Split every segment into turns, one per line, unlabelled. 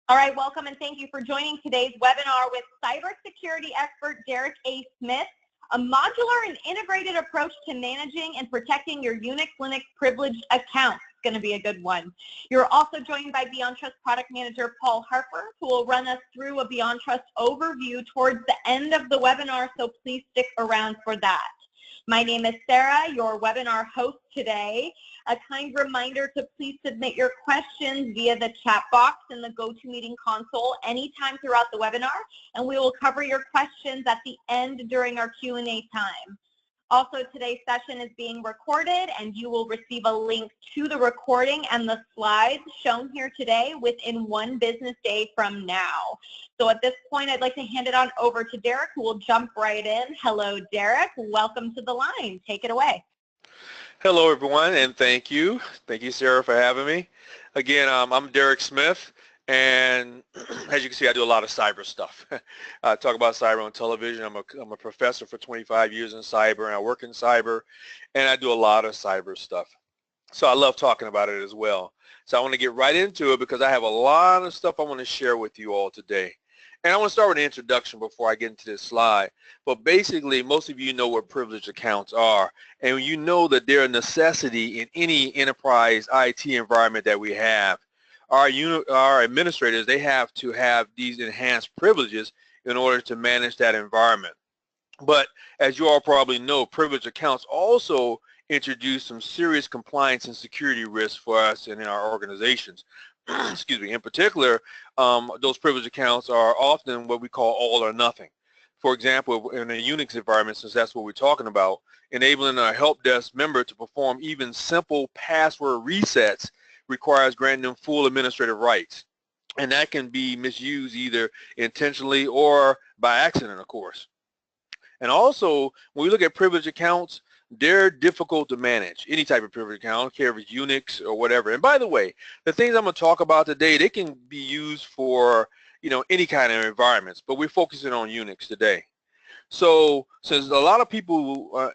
All right, welcome and thank you for joining today's webinar with cybersecurity expert Derek A. Smith, a modular and integrated approach to managing and protecting your Unix Linux privileged accounts. It's going to be a good one. You're also joined by BeyondTrust product manager Paul Harper, who will run us through a BeyondTrust overview towards the end of the webinar, so please stick around for that. My name is Sarah, your webinar host today. A kind reminder to please submit your questions via the chat box in the GoToMeeting console anytime throughout the webinar, and we will cover your questions at the end during our Q&A time. Also, today's session is being recorded, and you will receive a link to the recording and the slides shown here today within 1 business day from now. So at this point, I'd like to hand it on over to Derek, who will jump right in. Hello, Derek. Welcome to the line. Take it away.
Hello, everyone, and thank you. Thank you, Sarah, for having me. Again, I'm Derek Smith, and as you can see, I do a lot of cyber stuff. I talk about cyber on television. I'm a professor for 25 years in cyber, and I work in cyber, and I do a lot of cyber stuff. So I love talking about it as well. So I want to get right into it because I have a lot of stuff I want to share with you all today. And I want to start with an introduction before I get into this slide. But basically, most of you know what privileged accounts are, and you know that they're a necessity in any enterprise IT environment that we have. Our administrators, they have to have these enhanced privileges in order to manage that environment. But as you all probably know, privileged accounts also introduce some serious compliance and security risks for us and in our organizations. Excuse me. In particular, those privileged accounts are often what we call all or nothing. For example, in a Unix environment, since that's what we're talking about, enabling a help desk member to perform even simple password resets requires granting them full administrative rights. And that can be misused either intentionally or by accident, of course. And also, when we look at privileged accounts, they're difficult to manage, any type of privileged account. I don't care if it's Unix or whatever. And by the way, the things I'm going to talk about today, they can be used for, any kind of environments, but we're focusing on Unix today. So since a lot of people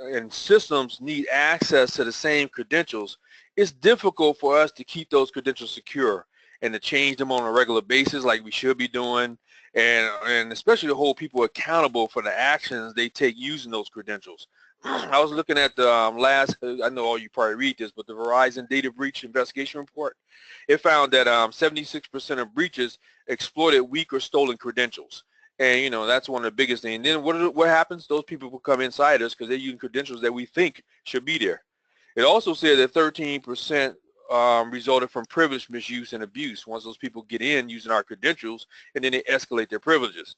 and systems need access to the same credentials, it's difficult for us to keep those credentials secure and to change them on a regular basis like we should be doing, and especially to hold people accountable for the actions they take using those credentials. I was looking at the last, I know all you probably read this, but the Verizon Data Breach Investigation Report. It found that 76% of breaches exploited weak or stolen credentials. And, that's one of the biggest things. And then what happens? Those people will come inside us because they're using credentials that we think should be there. It also said that 13% resulted from privilege misuse and abuse once those people get in using our credentials, and then they escalate their privileges.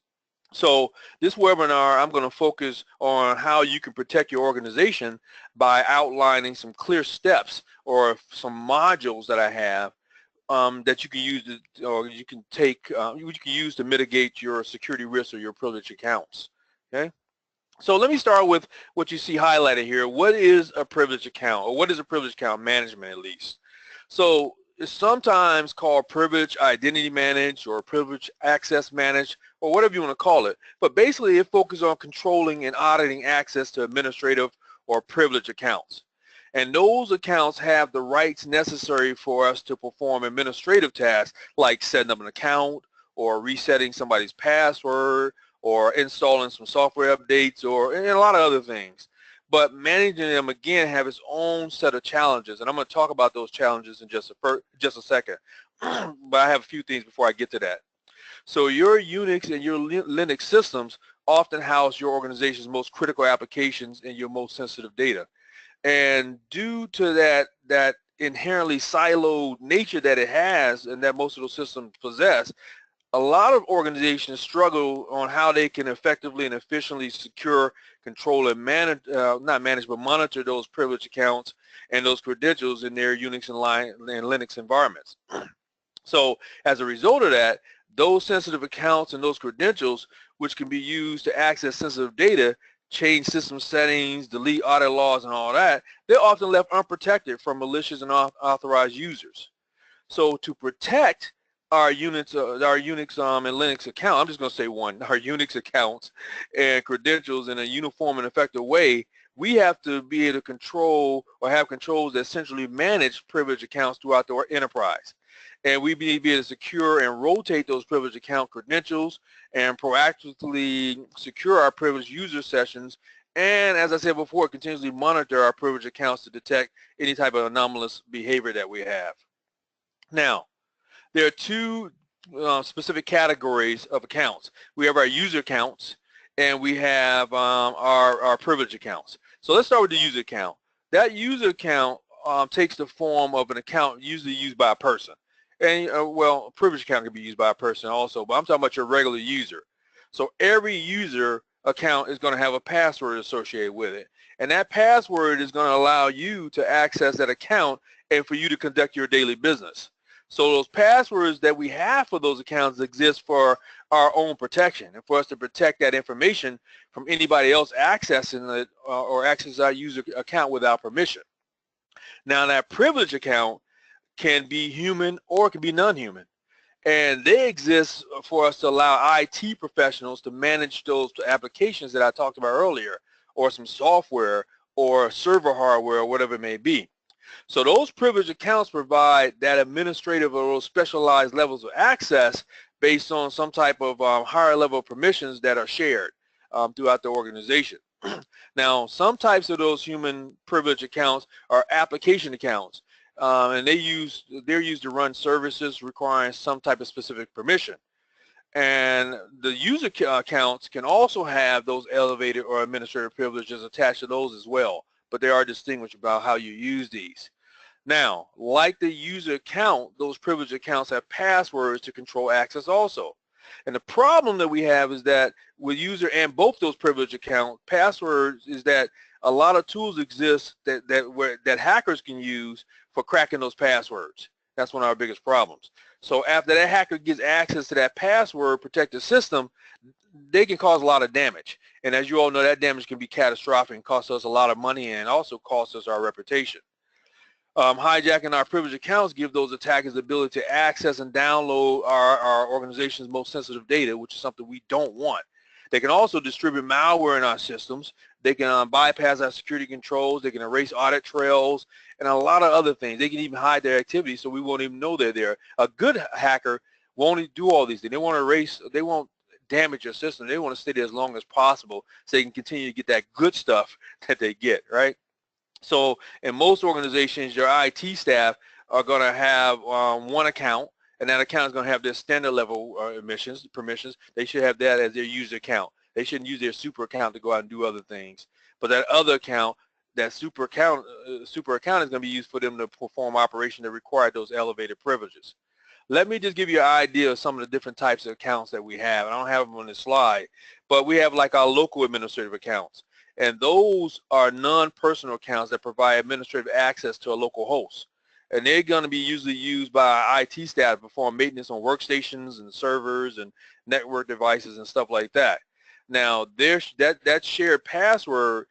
So this webinar, I'm going to focus on how you can protect your organization by outlining some clear steps or some modules that I have that you can use to, or you can take, you can use to mitigate your security risks or your privileged accounts. Okay. So let me start with what you see highlighted here. What is a privileged account, or what is a privileged account management at least? So it's sometimes called privilege identity managed or privilege access managed or whatever you want to call it. But basically it focuses on controlling and auditing access to administrative or privileged accounts. And those accounts have the rights necessary for us to perform administrative tasks like setting up an account or resetting somebody's password or installing some software updates and a lot of other things. But managing them, again, have its own set of challenges, and I'm going to talk about those challenges in just a second. But I have a few things before I get to that. So your Unix and your Linux systems often house your organization's most critical applications and your most sensitive data. And due to that inherently siloed nature that it has and that most of those systems possess, a lot of organizations struggle on how they can effectively and efficiently secure, control, and manage, not manage, but monitor those privileged accounts and those credentials in their Unix and Linux environments. So as a result of that, those sensitive accounts and those credentials, which can be used to access sensitive data, change system settings, delete audit logs, and all that, they're often left unprotected from malicious and unauthorized users. So to protect our Unix and Linux account, I'm just going to say one, our Unix accounts and credentials in a uniform and effective way, we have to be able to control or have controls that centrally manage privileged accounts throughout the enterprise. And we need to be able to secure and rotate those privileged account credentials and proactively secure our privileged user sessions. And as I said before, continuously monitor our privileged accounts to detect any type of anomalous behavior that we have. Now, there are two specific categories of accounts. We have our user accounts and we have our privileged accounts. So let's start with the user account. That user account takes the form of an account usually used by a person. And well, a privileged account can be used by a person also, but I'm talking about your regular user. So every user account is going to have a password associated with it. And that password is going to allow you to access that account and for you to conduct your daily business. So those passwords that we have for those accounts exist for our own protection and for us to protect that information from anybody else accessing it or access our user account without permission. Now that privileged account can be human or it can be non-human. And they exist for us to allow IT professionals to manage those applications that I talked about earlier, or some software or server hardware or whatever it may be. So those privileged accounts provide that administrative or those specialized levels of access based on some type of higher level of permissions that are shared throughout the organization. Now, some types of those human privileged accounts are application accounts. And they're used to run services requiring some type of specific permission. And the user accounts can also have those elevated or administrative privileges attached to those as well, but they are distinguished about how you use these. Now, like the user account, those privileged accounts have passwords to control access also. And the problem that we have is that with user and both those privileged account passwords is that a lot of tools exist that hackers can use for cracking those passwords. That's one of our biggest problems. So after that hacker gets access to that password protected system, they can cause a lot of damage. And as you all know, that damage can be catastrophic and cost us a lot of money and also cost us our reputation. Hijacking our privileged accounts give those attackers the ability to access and download our organization's most sensitive data, which is something we don't want. They can also distribute malware in our systems. They can bypass our security controls. They can erase audit trails and a lot of other things. They can even hide their activities so we won't even know they're there. A good hacker won't do all these things. They won't erase, they won't damage your system. They want to stay there as long as possible so they can continue to get that good stuff that they get, right? So in most organizations, your IT staff are going to have one account, and that account is going to have their standard level permissions. They should have that as their user account. They shouldn't use their super account to go out and do other things. But that other account, that super account is going to be used for them to perform operations that require those elevated privileges. Let me just give you an idea of some of the different types of accounts that we have. I don't have them on this slide, but we have like our local administrative accounts. And those are non-personal accounts that provide administrative access to a local host. And they're going to be usually used by IT staff to perform maintenance on workstations and servers and network devices and stuff like that. Now, that shared password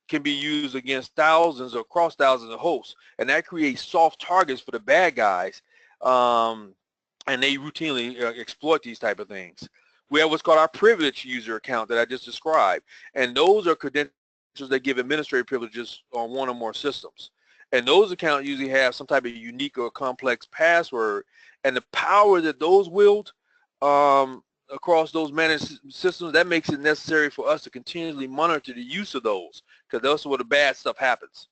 can be used against thousands or across thousands of hosts. And that creates soft targets for the bad guys. And they routinely exploit these type of things. We have what's called our privileged user account that I just described. And those are credentials that give administrative privileges on one or more systems. And those accounts usually have some type of unique or complex password. And the power that those wield across those managed systems, that makes it necessary for us to continually monitor the use of those, because that's where the bad stuff happens.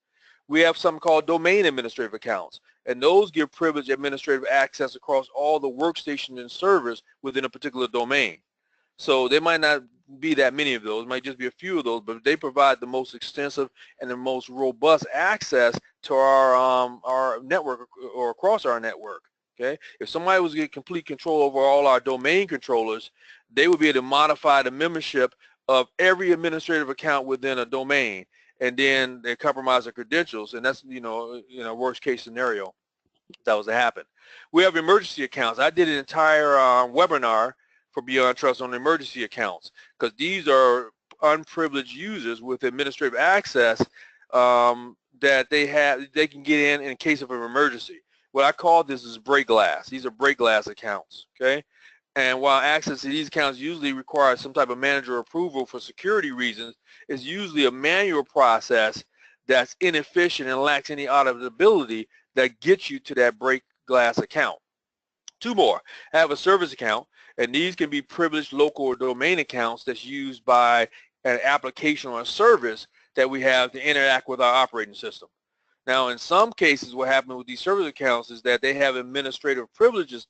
We have something called domain administrative accounts, and those give privileged administrative access across all the workstations and servers within a particular domain. So there might not be that many of those, it might just be a few of those, but they provide the most extensive and the most robust access to our network or across our network. Okay, if somebody was to get complete control over all our domain controllers, they would be able to modify the membership of every administrative account within a domain, and then they compromise the credentials, and that's worst case scenario if that was to happen. We have emergency accounts. I did an entire webinar for Beyond Trust on emergency accounts, because these are unprivileged users with administrative access that they can get in case of an emergency. What I call this is break glass. These are break glass accounts, okay? And while access to these accounts usually requires some type of manager approval for security reasons, it's usually a manual process that's inefficient and lacks any auditability that gets you to that break glass account. Two more. Have a service account, and these can be privileged local or domain accounts that's used by an application or a service that we have to interact with our operating system. Now, in some cases, what happens with these service accounts is that they have administrative privileges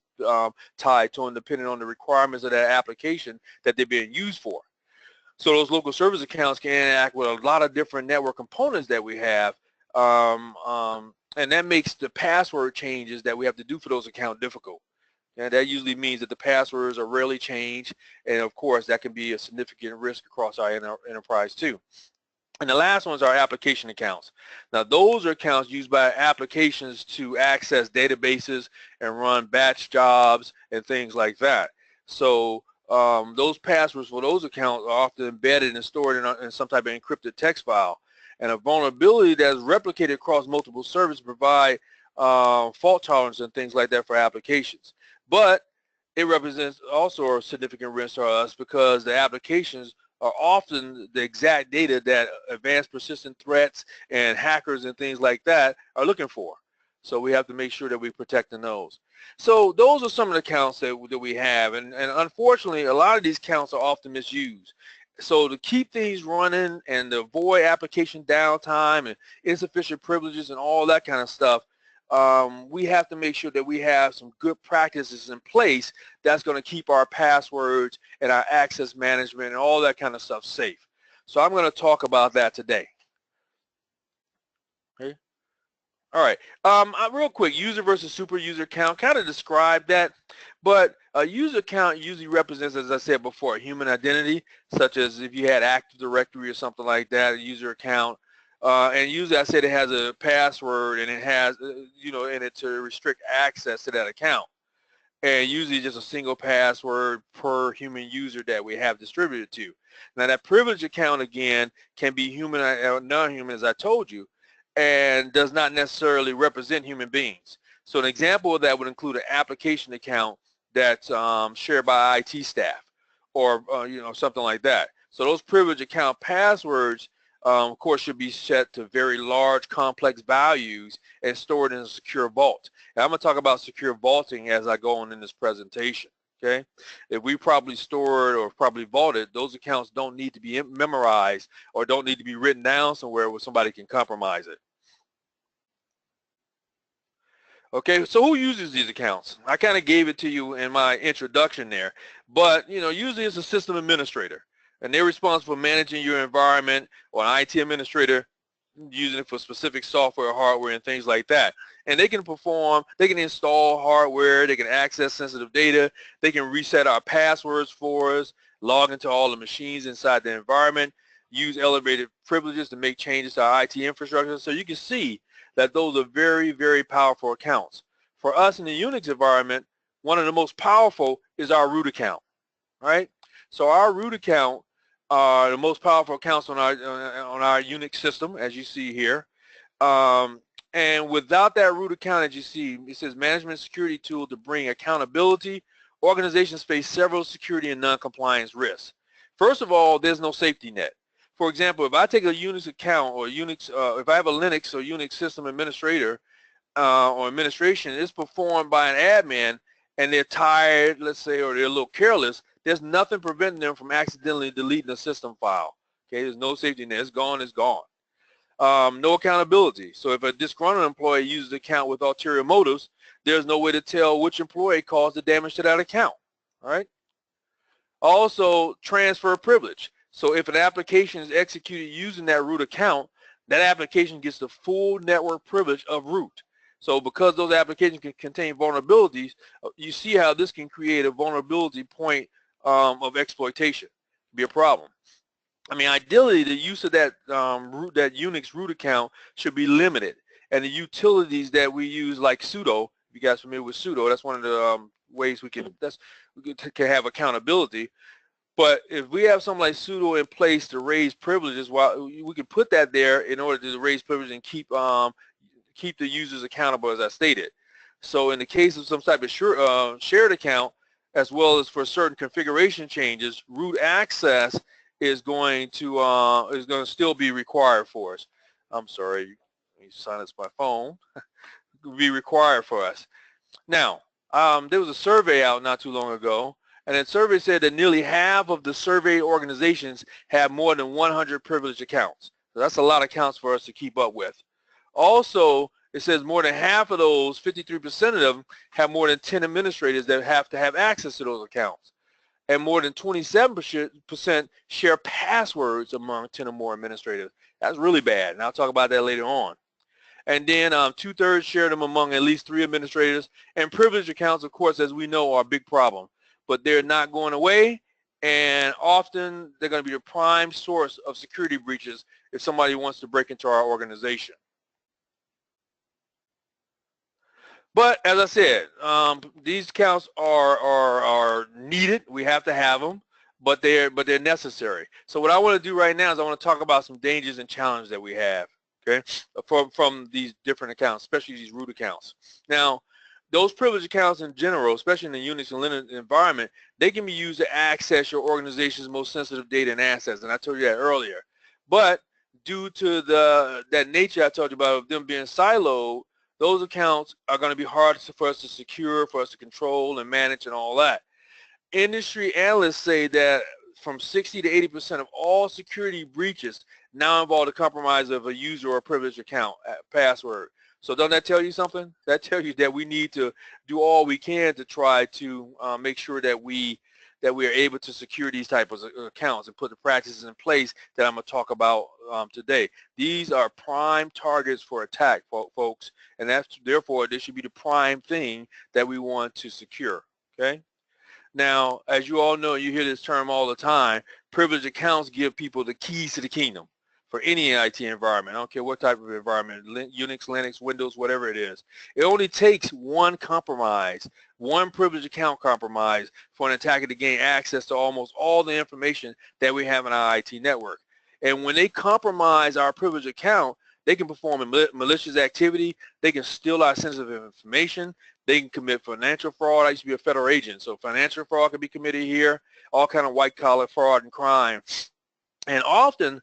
tied to them depending on the requirements of that application that they're being used for. So those local service accounts can interact with a lot of different network components that we have, and that makes the password changes that we have to do for those accounts difficult. And that usually means that the passwords are rarely changed, and of course that can be a significant risk across our enterprise too. And the last ones are application accounts. Now those are accounts used by applications to access databases and run batch jobs and things like that. So those passwords for those accounts are often embedded and stored in some type of encrypted text file. And a vulnerability that's replicated across multiple servers provide fault tolerance and things like that for applications. But it represents also a significant risk to us because the applications are often the exact data that advanced persistent threats and hackers and things like that are looking for. So we have to make sure that we're protecting those. So those are some of the accounts that we have, and unfortunately a lot of these accounts are often misused. So to keep things running and to avoid application downtime and insufficient privileges and all that kind of stuff, we have to make sure that we have some good practices in place that's going to keep our passwords and our access management and all that kind of stuff safe. So I'm going to talk about that today. Okay. All right. Real quick, user versus super user count, kind of describe that, but a user count usually represents, as I said before, a human identity, such as if you had Active Directory or something like that, a user account. And usually I said it has a password and it has, in it to restrict access to that account. And usually just a single password per human user that we have distributed to. Now that privilege account, again, can be human or non-human, as I told you, and does not necessarily represent human beings. So an example of that would include an application account that's shared by IT staff or, something like that. So those privilege account passwords of course, should be set to very large, complex values and stored in a secure vault. And I'm going to talk about secure vaulting as I go on in this presentation. Okay, if we properly stored or properly vaulted, those accounts don't need to be memorized or don't need to be written down somewhere where somebody can compromise it. Okay, so who uses these accounts? I kind of gave it to you in my introduction there, but usually it's a system administrator. And they're responsible for managing your environment, or an IT administrator using it for specific software, hardware, and things like that. And they can install hardware, they can access sensitive data, they can reset our passwords for us, log into all the machines inside the environment, use elevated privileges to make changes to our IT infrastructure. So you can see that those are very, very powerful accounts. For us in the Unix environment, one of the most powerful is our root account, right? So our root account are the most powerful accounts on our Unix system, as you see here. And without that root account, as you see, it says management security tool to bring accountability. Organizations face several security and non-compliance risks. First of all, there's no safety net. For example, if I take a Unix account or Unix, if I have a Linux or Unix system administrator or administration, it's performed by an admin and they're tired, let's say, or they're a little careless, there's nothing preventing them from accidentally deleting a system file. Okay, there's no safety net. It's gone, it's gone. No accountability. So if a disgruntled employee uses the account with ulterior motives, there's no way to tell which employee caused the damage to that account. All right. Also, transfer privilege. So if an application is executed using that root account, that application gets the full network privilege of root. So because those applications can contain vulnerabilities, you see how this can create a vulnerability point of exploitation, be a problem. I mean, ideally, the use of that that Unix root account should be limited, and the utilities that we use, like sudo, if you guys are familiar with sudo, that's one of the ways we can have accountability. But if we have something like sudo in place to raise privileges, we can put that there in order to raise privileges and keep the users accountable, as I stated. So in the case of some type of shared account, as well as for certain configuration changes, root access is going to still be required for us. I'm sorry, let me silence my phone. Be required for us. Now, there was a survey out not too long ago, and that survey said that nearly half of the surveyed organizations have more than 100 privileged accounts. So that's a lot of accounts for us to keep up with. Also, it says more than half of those, 53% of them, have more than 10 administrators that have to have access to those accounts. And more than 27% share passwords among 10 or more administrators. That's really bad, and I'll talk about that later on. And then 2/3 share them among at least 3 administrators. And privileged accounts, of course, as we know, are a big problem. But they're not going away, and often they're going to be the prime source of security breaches if somebody wants to break into our organization. But as I said, these accounts are needed. We have to have them, but they're necessary. So what I want to do right now is I want to talk about some dangers and challenges that we have, okay, from these different accounts, especially these root accounts. Now, those privileged accounts in general, especially in the Unix and Linux environment, they can be used to access your organization's most sensitive data and assets, and I told you that earlier. But due to that nature I told you about of them being siloed, those accounts are going to be hard for us to secure, for us to control and manage and all that. Industry analysts say that from 60 to 80% of all security breaches now involve the compromise of a user or privileged account password. So doesn't that tell you something? That tells you that we need to do all we can to try to make sure that we are able to secure these types of accounts and put the practices in place that I'm going to talk about today. These are prime targets for attack, folks, and therefore they should be the prime thing that we want to secure, okay? Now, as you all know, you hear this term all the time, privileged accounts give people the keys to the kingdom for any IT environment. I don't care what type of environment, Unix, Linux, Windows, whatever it is. It only takes one compromise, one privileged account compromise for an attacker to gain access to almost all the information that we have in our IT network. And when they compromise our privileged account, they can perform a malicious activity, they can steal our sensitive information, they can commit financial fraud. I used to be a federal agent, so financial fraud can be committed here, all kind of white-collar fraud and crime. And often,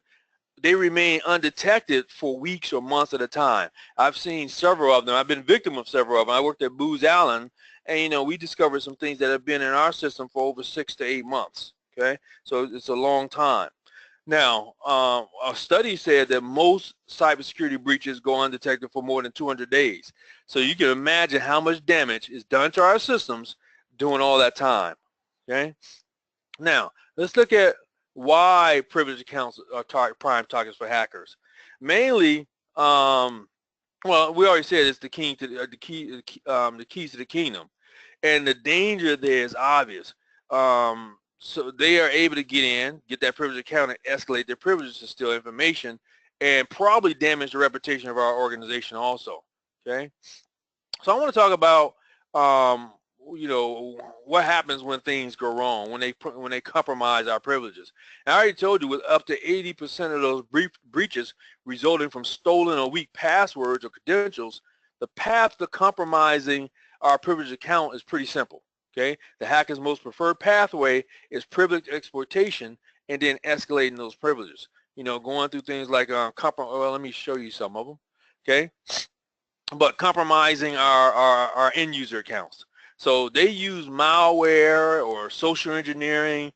they remain undetected for weeks or months at a time. I've seen several of them. I've been victim of several of them. I worked at Booz Allen, and we discovered some things that have been in our system for over 6 to 8 months. Okay, so it's a long time. Now, a study said that most cybersecurity breaches go undetected for more than 200 days. So you can imagine how much damage is done to our systems during all that time. Okay, now let's look at why privileged accounts are prime targets for hackers. Mainly, well, we already said it's the keys to the kingdom, and the danger there is obvious. So they are able to get that privileged account and escalate their privileges to steal information, and probably damage the reputation of our organization also. Okay, so I want to talk about what happens when things go wrong, when they compromise our privileges. And I already told you, with up to 80% of those breaches resulting from stolen or weak passwords or credentials, the path to compromising our privileged account is pretty simple. Okay, the hacker's most preferred pathway is privilege exploitation and then escalating those privileges. Going through things like well, let me show you some of them. Okay, but compromising our end user accounts. So they use malware or social engineering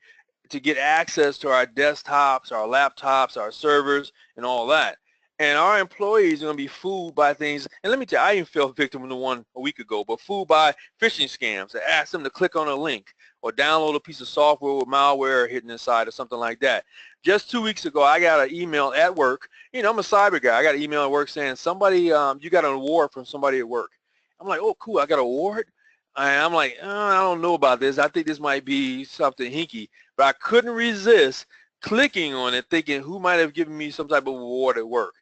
to get access to our desktops, our laptops, our servers, and all that. And our employees are going to be fooled by things. And let me tell you, I even fell victim of the one a week ago, but fooled by phishing scams that ask them to click on a link or download a piece of software with malware hidden inside or something like that. Just 2 weeks ago, I got an email at work. I'm a cyber guy. I got an email at work saying, somebody, you got an award from somebody at work. I'm like, oh, cool, I got an award? And I'm like, I don't know about this. I think this might be something hinky. But I couldn't resist clicking on it, thinking who might have given me some type of award at work.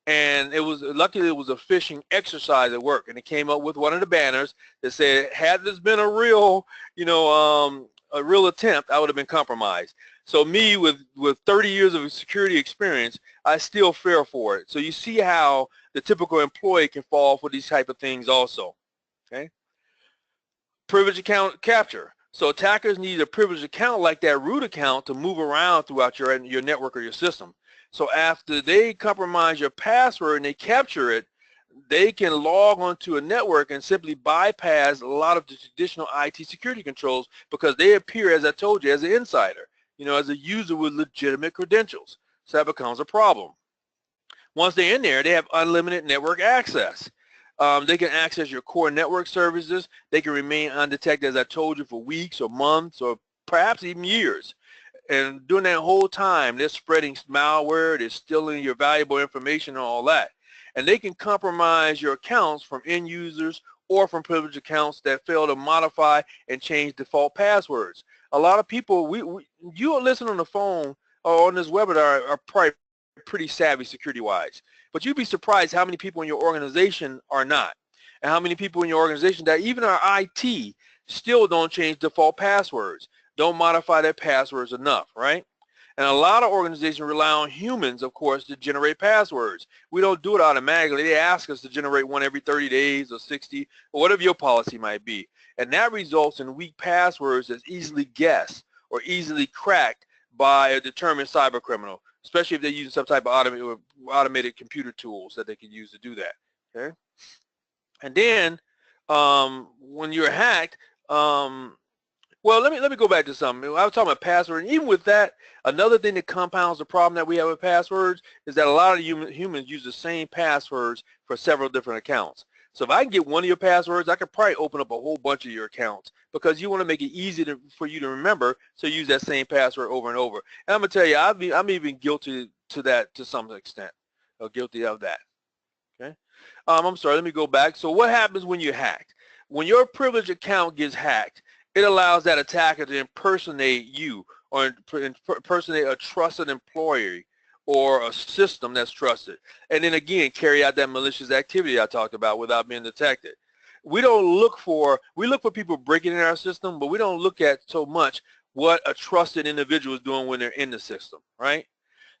And luckily it was a phishing exercise at work, and it came up with one of the banners that said, had this been a real, a real attempt, I would have been compromised. So me, with 30 years of security experience, I still fear for it. So you see how the typical employee can fall for these type of things also. Okay. Privilege account capture. So attackers need a privileged account like that root account to move around throughout your network or your system. So after they compromise your password and they capture it, they can log onto a network and simply bypass a lot of the traditional IT security controls because they appear, as I told you, as an insider, as a user with legitimate credentials. So that becomes a problem. Once they're in there, they have unlimited network access. They can access your core network services. They can remain undetected, as I told you, for weeks or months or perhaps even years. And during that whole time, they're spreading malware, they're stealing your valuable information and all that. And they can compromise your accounts from end users or from privileged accounts that fail to modify and change default passwords. A lot of people, you listen on the phone or on this webinar are probably pretty savvy security-wise. But you'd be surprised how many people in your organization are not. And how many people in your organization that even our IT still don't change default passwords, don't modify their passwords enough, right? And a lot of organizations rely on humans, of course, to generate passwords. We don't do it automatically. They ask us to generate one every 30 days or 60 or whatever your policy might be. And that results in weak passwords that's easily guessed or easily cracked by a determined cyber criminal, especially if they're using some type of automated computer tools that they can use to do that. Okay. And then when you're hacked, well, let me go back to something. I was talking about password, and even with that, another thing that compounds the problem that we have with passwords is that a lot of humans use the same passwords for several different accounts. So if I can get one of your passwords, I could probably open up a whole bunch of your accounts because you want to make it easy for you to remember, so use that same password over and over. And I'm going to tell you, I'm even guilty to that to some extent, or guilty of that. Okay. I'm sorry, let me go back. So what happens when you're hacked? When your privileged account gets hacked, it allows that attacker to impersonate you or impersonate a trusted employee or a system that's trusted. And then again, carry out that malicious activity I talked about without being detected. We look for people breaking in our system, but we don't look at so much what a trusted individual is doing when they're in the system, right?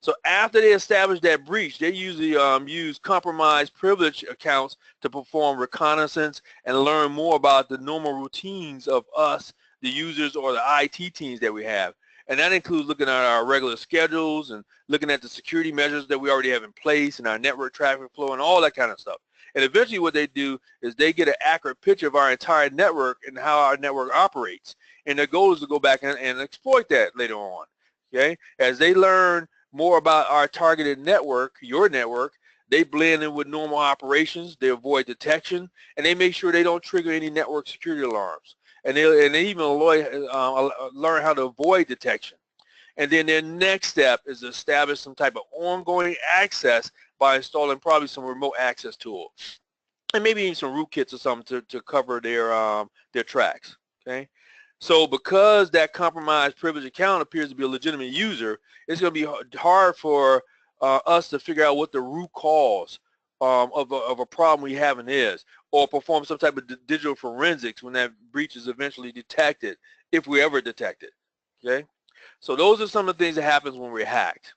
So after they establish that breach, they usually use compromised privilege accounts to perform reconnaissance and learn more about the normal routines of us, the users, or the IT teams that we have. And that includes looking at our regular schedules and looking at the security measures that we already have in place and our network traffic flow and all that kind of stuff. And eventually what they do is they get an accurate picture of our entire network and how our network operates. And their goal is to go back and exploit that later on. Okay? As they learn more about our targeted network, your network, they blend in with normal operations, they avoid detection, and they make sure they don't trigger any network security alarms. And they even learn how to avoid detection. And then their next step is to establish some type of ongoing access by installing probably some remote access tool, and maybe even some rootkits or something to cover their tracks. Okay. So because that compromised privileged account appears to be a legitimate user, it's going to be hard for us to figure out what the root cause of a problem we having is, or perform some type of digital forensics when that breach is eventually detected, if we ever detect it. Okay, so those are some of the things that happens when we're hacked.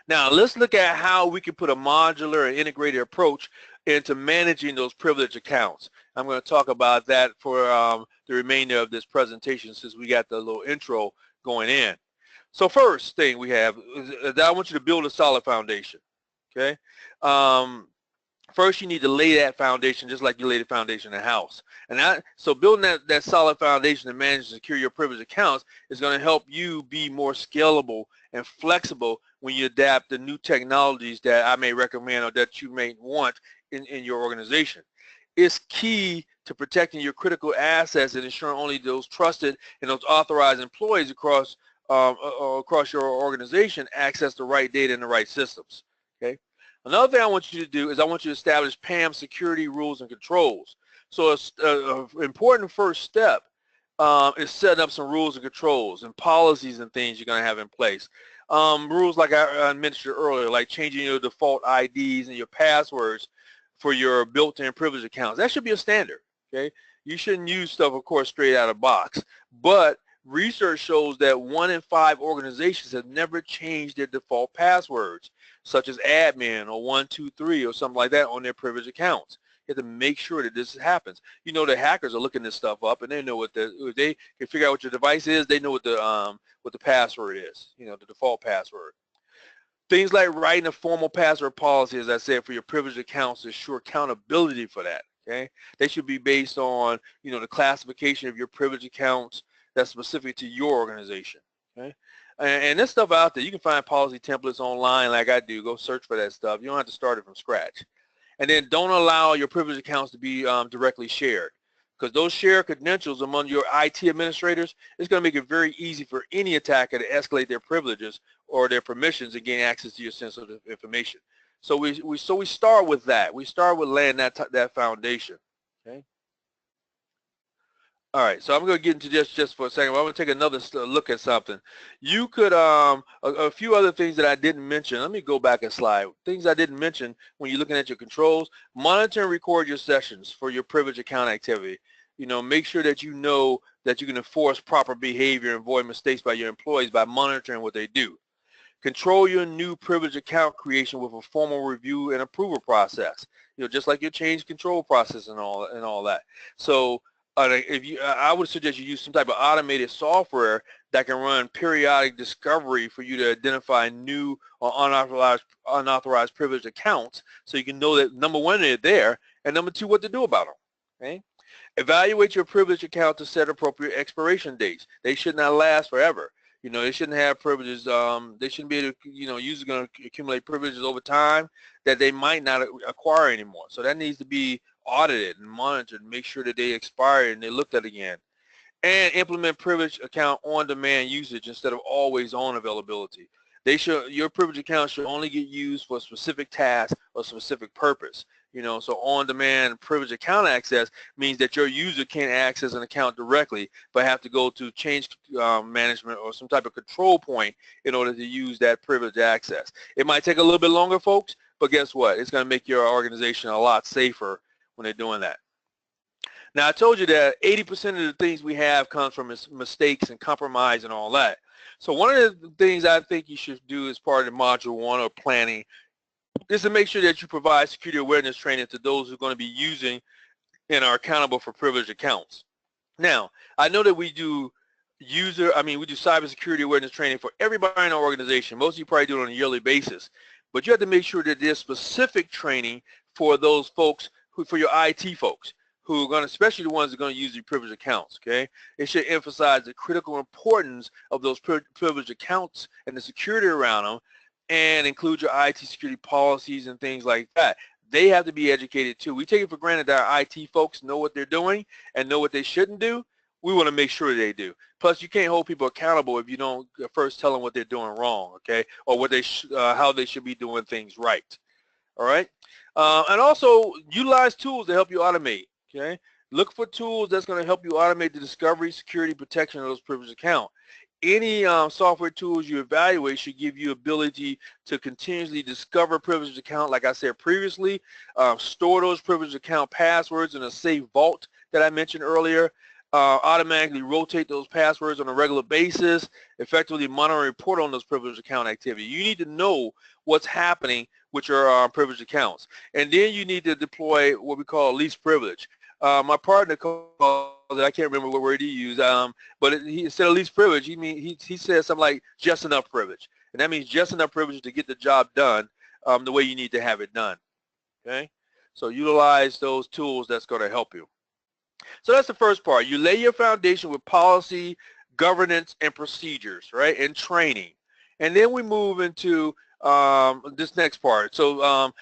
Now let's look at how we can put a modular and integrated approach into managing those privileged accounts. I'm going to talk about that for the remainder of this presentation, since we got the little intro going in. So first thing we have is that I want you to build a solid foundation. Okay. First, you need to lay that foundation just like you lay the foundation in a house. And so building that solid foundation to manage and secure your privileged accounts is going to help you be more scalable and flexible when you adapt the new technologies that I may recommend or that you may want in your organization. It's key to protecting your critical assets and ensuring only those trusted and those authorized employees across your organization access the right data and the right systems. Okay. Another thing I want you to do is I want you to establish PAM security rules and controls. So an important first step is setting up some rules and controls and policies and things you're going to have in place. Rules like I mentioned earlier, like changing your default IDs and your passwords for your built-in privilege accounts. That should be a standard. Okay, you shouldn't use stuff, of course, straight out of the box. But research shows that 1 in 5 organizations have never changed their default passwords, such as admin or 123 or something like that on their privileged accounts. You have to make sure that this happens. You know, the hackers are looking this stuff up, and they know what if they can figure out what your device is, they know what the password is, you know, the default password. Things like writing a formal password policy, as I said, for your privileged accounts to ensure accountability for that, okay? They should be based on, you know, the classification of your privileged accounts that's specific to your organization, okay? And this stuff out there, you can find policy templates online like I do. Go search for that stuff. You don't have to start it from scratch. And then don't allow your privileged accounts to be directly shared, because those shared credentials among your IT administrators is going to make it very easy for any attacker to escalate their privileges or their permissions and gain access to your sensitive information. So we start with that. We start with laying that foundation. Okay. All right, so I'm going to get into this just for a second. I'm going to take another look at something. You could, a few other things that I didn't mention. Let me go back a slide. Things I didn't mention when you're looking at your controls. Monitor and record your sessions for your privileged account activity. You know, make sure that you know that you can enforce proper behavior and avoid mistakes by your employees by monitoring what they do. Control your new privileged account creation with a formal review and approval process. You know, just like your change control process and all that. So I would suggest you use some type of automated software that can run periodic discovery for you to identify new or unauthorized privileged accounts, so you can know that, number one, they're there, and number two, what to do about them. Okay? Evaluate your privileged account to set appropriate expiration dates. They should not last forever. You know, they shouldn't have privileges. They shouldn't be able to, you know, users are going to accumulate privileges over time that they might not acquire anymore. So that needs to be audited and monitored and make sure that they expire and they looked at again. And implement privileged account on-demand usage instead of always on availability. Your privileged account should only get used for a specific task or specific purpose. You know, so on-demand privileged account access means that your user can't access an account directly, but have to go to change management or some type of control point in order to use that privileged access. It might take a little bit longer, folks, but guess what? It's going to make your organization a lot safer when they're doing that. Now, I told you that 80% of the things we have comes from mistakes and compromise and all that. So one of the things I think you should do as part of Module 1 or planning is to make sure that you provide security awareness training to those who are going to be using and are accountable for privileged accounts. Now, I know that we do cybersecurity awareness training for everybody in our organization. Most of you probably do it on a yearly basis. But you have to make sure that there's specific training for those folks, for your IT folks, who are going to, especially the ones that are going to use your privileged accounts, okay? It should emphasize the critical importance of those privileged accounts and the security around them, and include your IT security policies and things like that. They have to be educated too. We take it for granted that our IT folks know what they're doing and know what they shouldn't do. We want to make sure they do. Plus, you can't hold people accountable if you don't first tell them what they're doing wrong, okay, or what how they should be doing things right. All right, and also utilize tools to help you automate. Okay, look for tools that's going to help you automate the discovery, security, protection of those privileged accounts. Any software tools you evaluate should give you ability to continuously discover privileged account, like I said previously, store those privileged account passwords in a safe vault that I mentioned earlier, automatically rotate those passwords on a regular basis, effectively monitor and report on those privileged account activity. You need to know what's happening with your privileged accounts. And then you need to deploy what we call least privilege. My partner called it, I can't remember what word he used, but instead of least privilege, he said something like just enough privilege. And that means just enough privilege to get the job done the way you need to have it done. Okay? So utilize those tools that's going to help you. So that's the first part. You lay your foundation with policy, governance, and procedures, right, and training. And then we move into this next part. So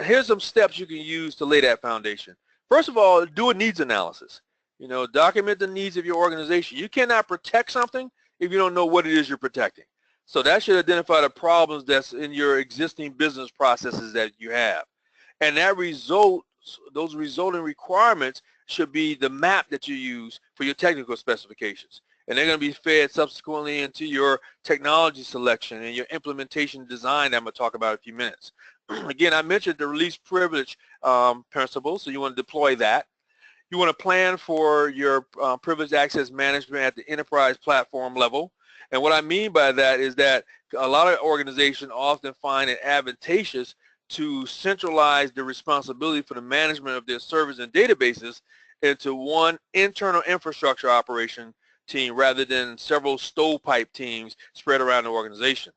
here's some steps you can use to lay that foundation. First of all, do a needs analysis. You know, document the needs of your organization. You cannot protect something if you don't know what it is you're protecting. So that should identify the problems that's in your existing business processes that you have. And those resulting requirements should be the map that you use for your technical specifications. And they're going to be fed subsequently into your technology selection and your implementation design that I'm going to talk about in a few minutes. Again, I mentioned the release privilege principle, so you want to deploy that. You want to plan for your privileged access management at the enterprise platform level. And what I mean by that is that a lot of organizations often find it advantageous to centralize the responsibility for the management of their servers and databases into one internal infrastructure operation team rather than several stovepipe teams spread around the organization.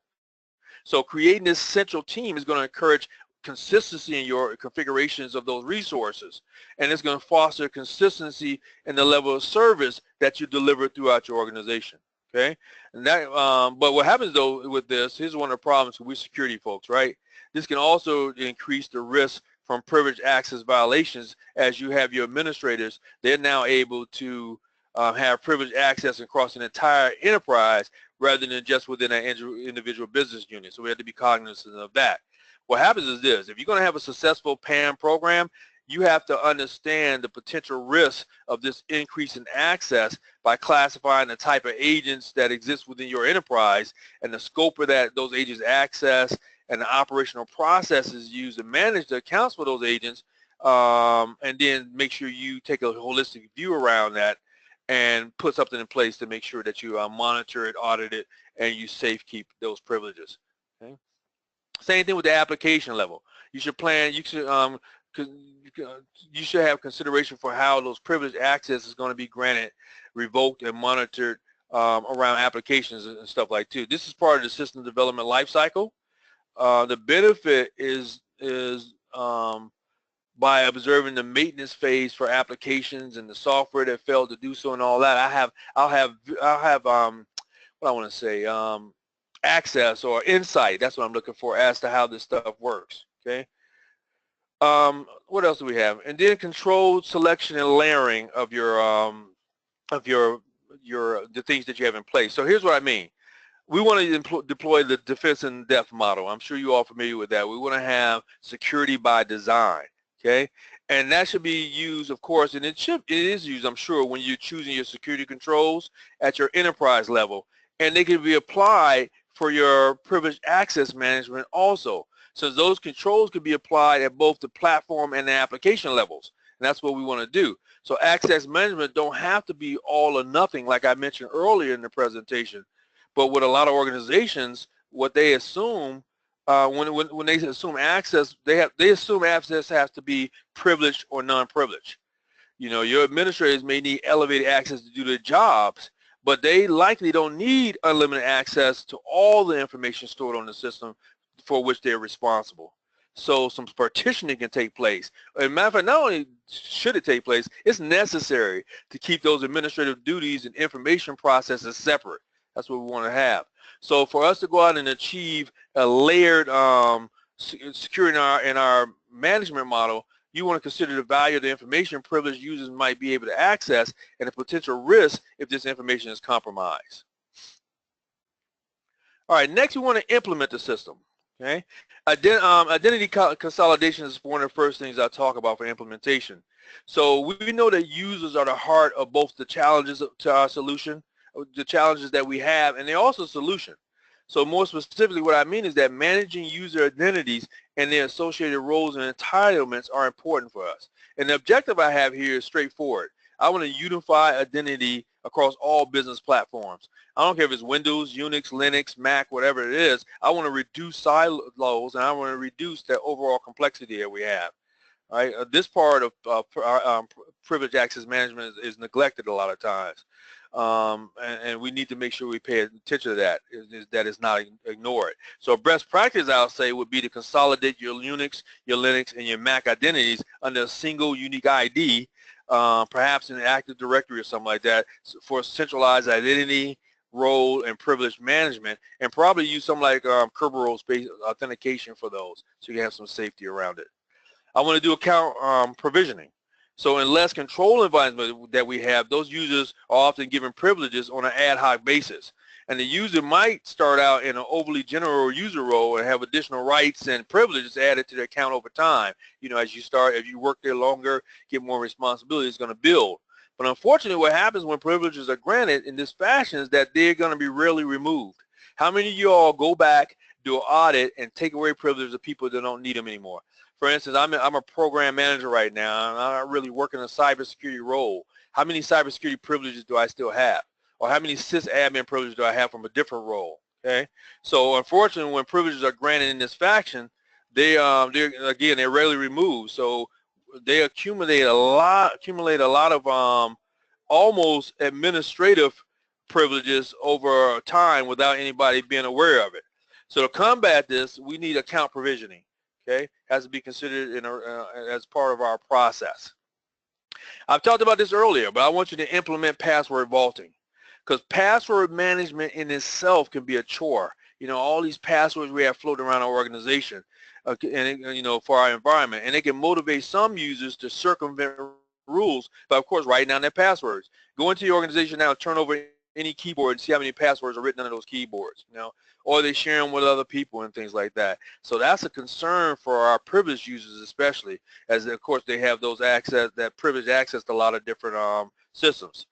So creating this central team is going to encourage consistency in your configurations of those resources, and it's going to foster consistency in the level of service that you deliver throughout your organization. Okay, and that, but what happens though with this, here's one of the problems with security folks, right? This can also increase the risk from privileged access violations, as you have your administrators, they're now able to have privileged access across an entire enterprise rather than just within an individual business unit. So we have to be cognizant of that. What happens is this: if you're going to have a successful PAM program, you have to understand the potential risks of this increase in access by classifying the type of agents that exist within your enterprise and the scope of those agents' access and the operational processes used to manage the accounts for those agents, and then make sure you take a holistic view around that and put something in place to make sure that you monitor it, audit it, and you safe keep those privileges. Okay? Same thing with the application level. You should plan, you should have consideration for how those privileged access is going to be granted, revoked, and monitored around applications and stuff like that. This is part of the system development lifecycle. The benefit is by observing the maintenance phase for applications and the software that failed to do so and all that. I'll have what I want to say, access or insight. That's what I'm looking for as to how this stuff works. Okay. What else do we have? And then controlled selection and layering of the things that you have in place. So here's what I mean. We want to deploy the defense in depth model. I'm sure you all are familiar with that. We want to have security by design. Okay, and that should be used, of course, and it is used, I'm sure, when you're choosing your security controls at your enterprise level, and they can be applied for your privileged access management also. So those controls can be applied at both the platform and the application levels, and that's what we want to do. So access management don't have to be all or nothing, like I mentioned earlier in the presentation. But with a lot of organizations, what they assume when they assume access, they assume access has to be privileged or non-privileged. You know, your administrators may need elevated access to do their jobs, but they likely don't need unlimited access to all the information stored on the system for which they're responsible. So some partitioning can take place. As a matter of fact, not only should it take place, it's necessary to keep those administrative duties and information processes separate. That's what we want to have. So for us to go out and achieve a layered security in our management model, you want to consider the value of the information privileged users might be able to access and the potential risk if this information is compromised. All right, next we want to implement the system. Okay, identity consolidation is one of the first things I talk about for implementation. So we know that users are the heart of both the challenges to our solution, the challenges that we have, and they're also a solution. So more specifically, what I mean is that managing user identities and their associated roles and entitlements are important for us. And the objective I have here is straightforward. I want to unify identity across all business platforms. I don't care if it's Windows, Unix, Linux, Mac, whatever it is. I want to reduce silos, and I want to reduce the overall complexity that we have. All right? This part of privileged access management is neglected a lot of times. And we need to make sure we pay attention to that, that is not ignored. So best practice, I'll say, would be to consolidate your Unix, your Linux, and your Mac identities under a single unique ID, perhaps in the Active Directory or something like that, for centralized identity, role, and privilege management, and probably use something like Kerberos-based authentication for those, so you have some safety around it. I want to do account provisioning. So in less control environment that we have, those users are often given privileges on an ad hoc basis. And the user might start out in an overly general user role and have additional rights and privileges added to their account over time. You know, as you work there longer, get more responsibility, it's going to build. But unfortunately, what happens when privileges are granted in this fashion is that they're going to be rarely removed. How many of you all go back, do an audit, and take away privileges of people that don't need them anymore? For instance, I'm a program manager right now, and I'm not really working a cybersecurity role. How many cybersecurity privileges do I still have? Or how many sysadmin privileges do I have from a different role? Okay, so unfortunately, when privileges are granted in this fashion, they're rarely removed. So they accumulate a lot of almost administrative privileges over time without anybody being aware of it. So to combat this, we need account provisioning. Okay, has to be considered as part of our process. I've talked about this earlier, but I want you to implement password vaulting, because password management in itself can be a chore. You know, all these passwords we have floating around our organization, for our environment, and it can motivate some users to circumvent rules by, of course, writing down their passwords. Go into your organization now, turn over any keyboard and see how many passwords are written on those keyboards, or they share them with other people and things like that. So that's a concern for our privileged users, especially, as of course they have that privileged access to a lot of different systems.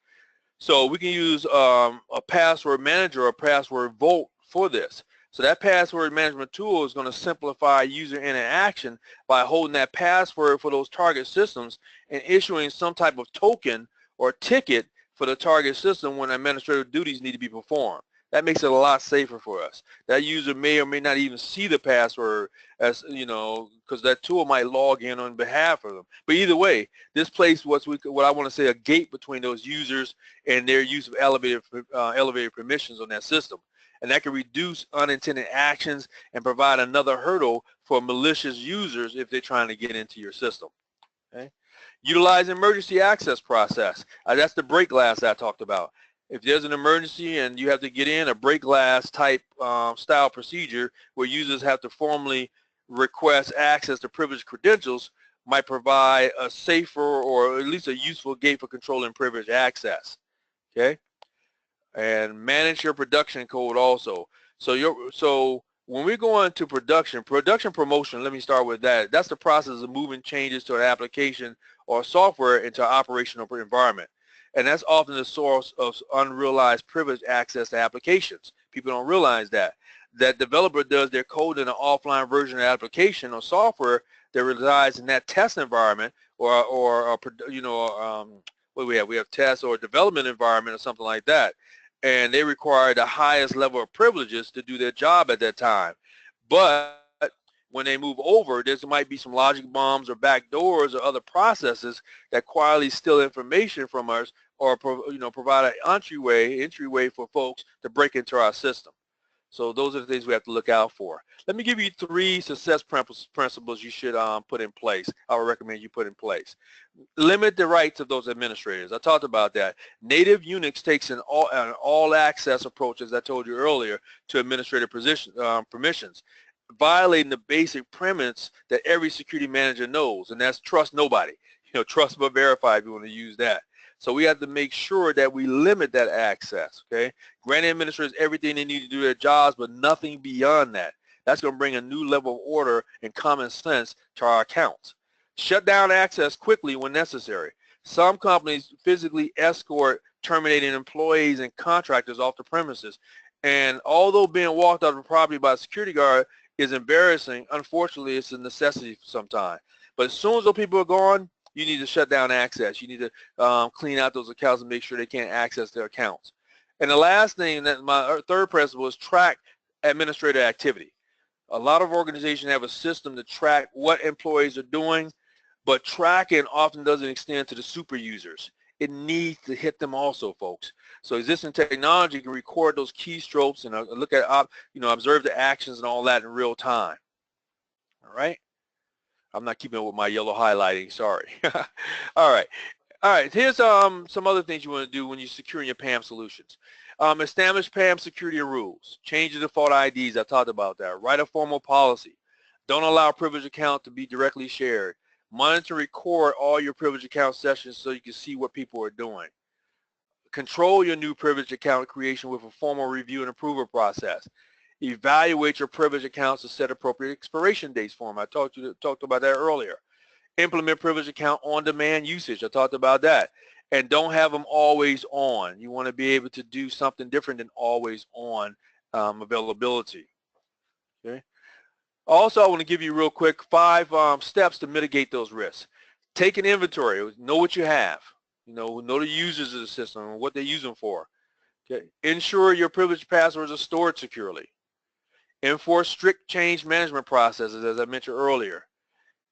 So we can use a password manager or password vault for this. So that password management tool is going to simplify user interaction by holding that password for those target systems and issuing some type of token or ticket for the target system when administrative duties need to be performed. That makes it a lot safer for us. That user may or may not even see the password, as because that tool might log in on behalf of them. But either way, this places what I want to say a gate between those users and their use of elevated permissions on that system. And that can reduce unintended actions and provide another hurdle for malicious users if they're trying to get into your system. Okay? Utilize emergency access process. That's the break glass I talked about. If there's an emergency and you have to get in, a break glass type style procedure where users have to formally request access to privileged credentials might provide a safer or at least a useful gate for controlling privileged access. Okay? And manage your production code also. So when we go into production promotion, let me start with that. That's the process of moving changes to an application or software into an operational environment. And that's often the source of unrealized privileged access to applications. People don't realize that developer does their code in an offline version of the application or software that resides in that test environment what do we have? We have test or development environment or something like that. And they require the highest level of privileges to do their job at that time. But when they move over, there might be some logic bombs or backdoors or other processes that quietly steal information from us or provide an entryway for folks to break into our system. So those are the things we have to look out for. Let me give you 3 success principles you should put in place. I would recommend you put in place. Limit the rights of those administrators. I talked about that. Native Unix takes an all-access approach, as I told you earlier, to administrative permissions, violating the basic premise that every security manager knows, and that's trust nobody. Trust but verify if you want to use that. So we have to make sure that we limit that access, okay? Granting administrators everything they need to do their jobs, but nothing beyond that. That's going to bring a new level of order and common sense to our accounts. Shut down access quickly when necessary. Some companies physically escort terminating employees and contractors off the premises. And although being walked out of the property by a security guard is embarrassing, unfortunately, it's a necessity sometimes. But as soon as those people are gone, you need to shut down access. You need to clean out those accounts and make sure they can't access their accounts. And the last thing, that my third principle, is track administrator activity. A lot of organizations have a system to track what employees are doing, but tracking often doesn't extend to the super users. It needs to hit them also, folks. So existing technology can record those keystrokes and look at, observe the actions and all that in real time. All right? I'm not keeping up with my yellow highlighting, sorry. All right, here's some other things you want to do when you're securing your PAM solutions. Establish PAM security rules. Change the default IDs, I talked about that. Write a formal policy. Don't allow a privileged account to be directly shared. Monitor and record all your privileged account sessions so you can see what people are doing. Control your new privileged account creation with a formal review and approval process. Evaluate your privileged accounts to set appropriate expiration dates for them. I talked about that earlier. Implement privileged account on-demand usage. I talked about that. And don't have them always on. You want to be able to do something different than always on availability. Okay. Also, I want to give you real quick 5 steps to mitigate those risks. Take an inventory. Know what you have. Know the users of the system and what they use them for. Okay. Ensure your privileged passwords are stored securely. Enforce strict change management processes, as I mentioned earlier.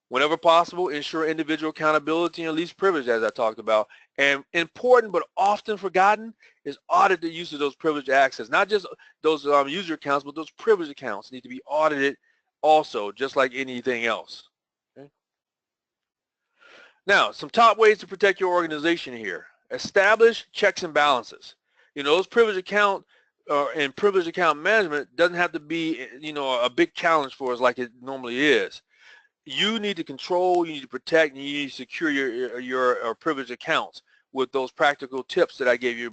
Whenever possible, ensure individual accountability and least privilege, as I talked about. And important but often forgotten is audit the use of those privileged access. Not just those user accounts, but those privileged accounts need to be audited also, just like anything else. Okay? Now, some top ways to protect your organization here. Establish checks and balances. You know, those privileged account and privileged account management doesn't have to be, you know, a big challenge for us like it normally is. You need to control, you need to protect, and you need to secure your privileged accounts with those practical tips that I gave you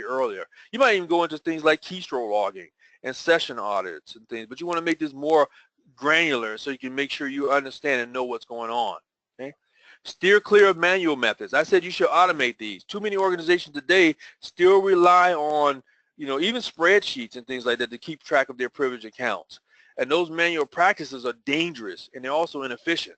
earlier. You might even go into things like keystroke logging and session audits and things, but you want to make this more granular so you can make sure you understand and know what's going on. Okay? Steer clear of manual methods. I said you should automate these. Too many organizations today still rely on, you know, even spreadsheets and things like that to keep track of their privileged accounts. And those manual practices are dangerous and they're also inefficient.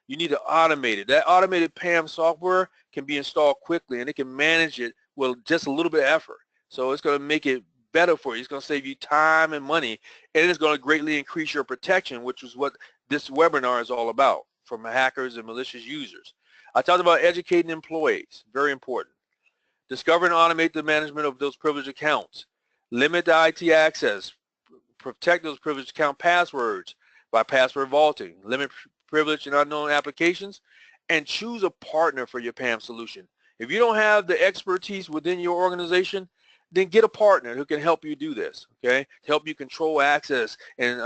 You need to automate it. That automated PAM software can be installed quickly and it can manage it with just a little bit of effort. So it's going to make it better for you. It's going to save you time and money, and it's going to greatly increase your protection, which is what this webinar is all about, from hackers and malicious users. I talked about educating employees, very important. Discover and automate the management of those privileged accounts. Limit the IT access. Protect those privileged account passwords by password vaulting. Limit privileged and unknown applications, and choose a partner for your PAM solution. If you don't have the expertise within your organization, then get a partner who can help you do this, okay? To help you control access and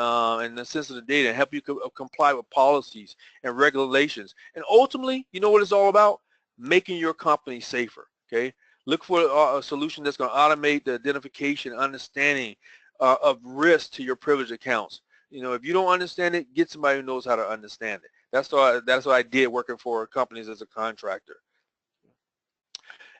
the sensitive data, and help you comply with policies and regulations. And ultimately, you know what it's all about? Making your company safer, okay? Look for a solution that's going to automate the identification, understanding of risk to your privileged accounts. You know, if you don't understand it, get somebody who knows how to understand it. That's what I did working for companies as a contractor.